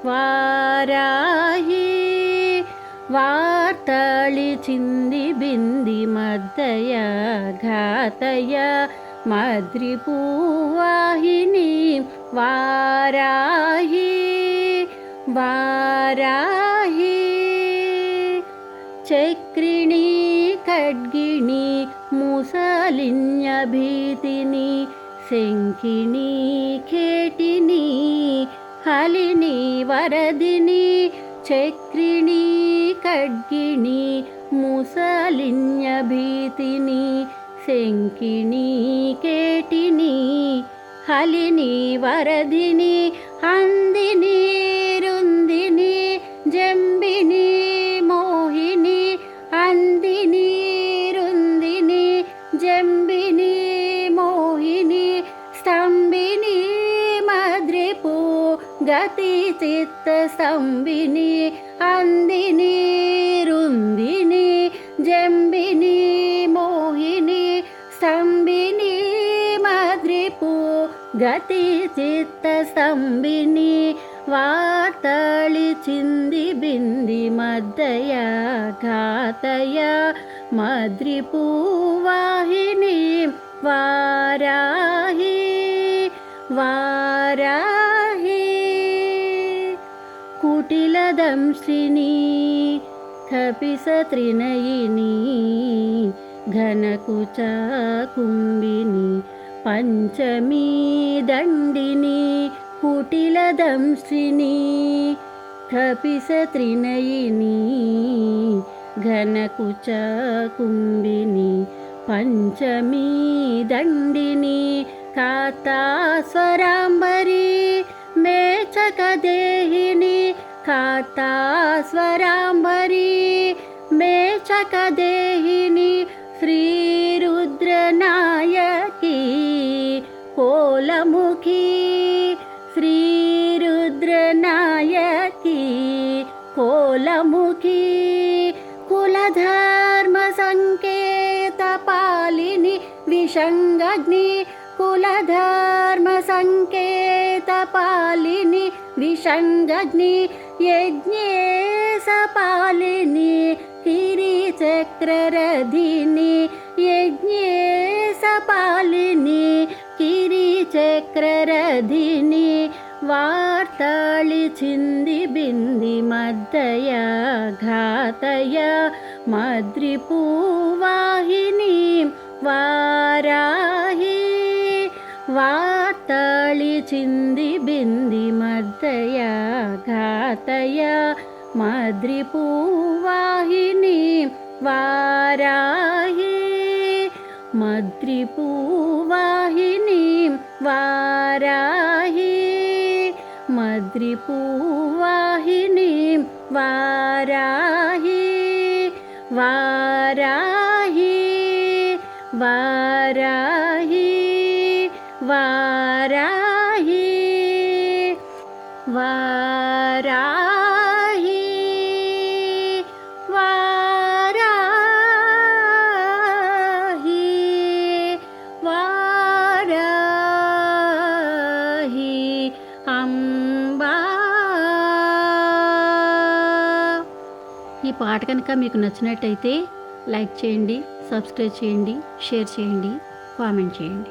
వారాహి వార్తళిచింది బింది మద్దయ ఘాతయ మద్రిపూవాహిని వారాహి వారాహి చక్రిణీ ఖడ్గిణీ ముసలిన్యభీతిని శంఖిణీ ఖేటిని హలిని వరదిని చక్రిణీ ఖడ్గిణీ ముసలిన్యభీతిని శంఖిణీ ఖేటిని హలిని వరదిని అందిని రుందిని జంబిని మోహిని అందిని రుందిని జంబిని మోహిని స్తంభిని మద్రిపు గతి చిత్త స్తంభిని అందిని రుందిని జంబిని మోహిని స్తంభిని మద్రిపు గతి చిత్త స్తంభిని వార్తళిచింది బింది మద్దయ ఘాతయ మద్రిపూవాహిని వారాహి వారాహి కుటిలదంశిని కపిసత్రినయిని ఘనకుచ కుంభిని పంచమీ దండిని కుటిలదంశిని కపిసత్రినయిని ఘనకుచ కుంభిని పంచమీ దండిని కాతాస్వరాంబరి మేచకదేహిని కాతాస్వరాంబరి మేచకదేహిని శ్రీరుద్రనాయకి కోలముఖి శ్రీరుద్రనాయకి కోలముఖి కులధర్మ సంకేత పాలిని విషంగగ్ని కులధర్మ సంకేత పాలిని విషంగగ్ని యజ్ఞేశ పాలిని కిరీచక్రరధిని యజ్ఞేశ పాలిని కిరీచక్రరధిని వార్తళిచింది బింది మద్దయ ఘాతయ మద్రిపూవాహిని వారాహి వార్తళిచింది బింది మద్దయ ఘాతయ మద్రిపూవాహిని వారాహి మద్రిపూవాహిని వారాహి మద్రిపూవాహిని వారాహి వారాహి వారాహి వారాహి వారాహి వారాహి వారాహి అంబా. ఈ పాట కనుక మీకు నచ్చినట్టయితే లైక్ చేయండి, సబ్స్క్రైబ్ చేయండి, షేర్ చేయండి, కామెంట్ చేయండి.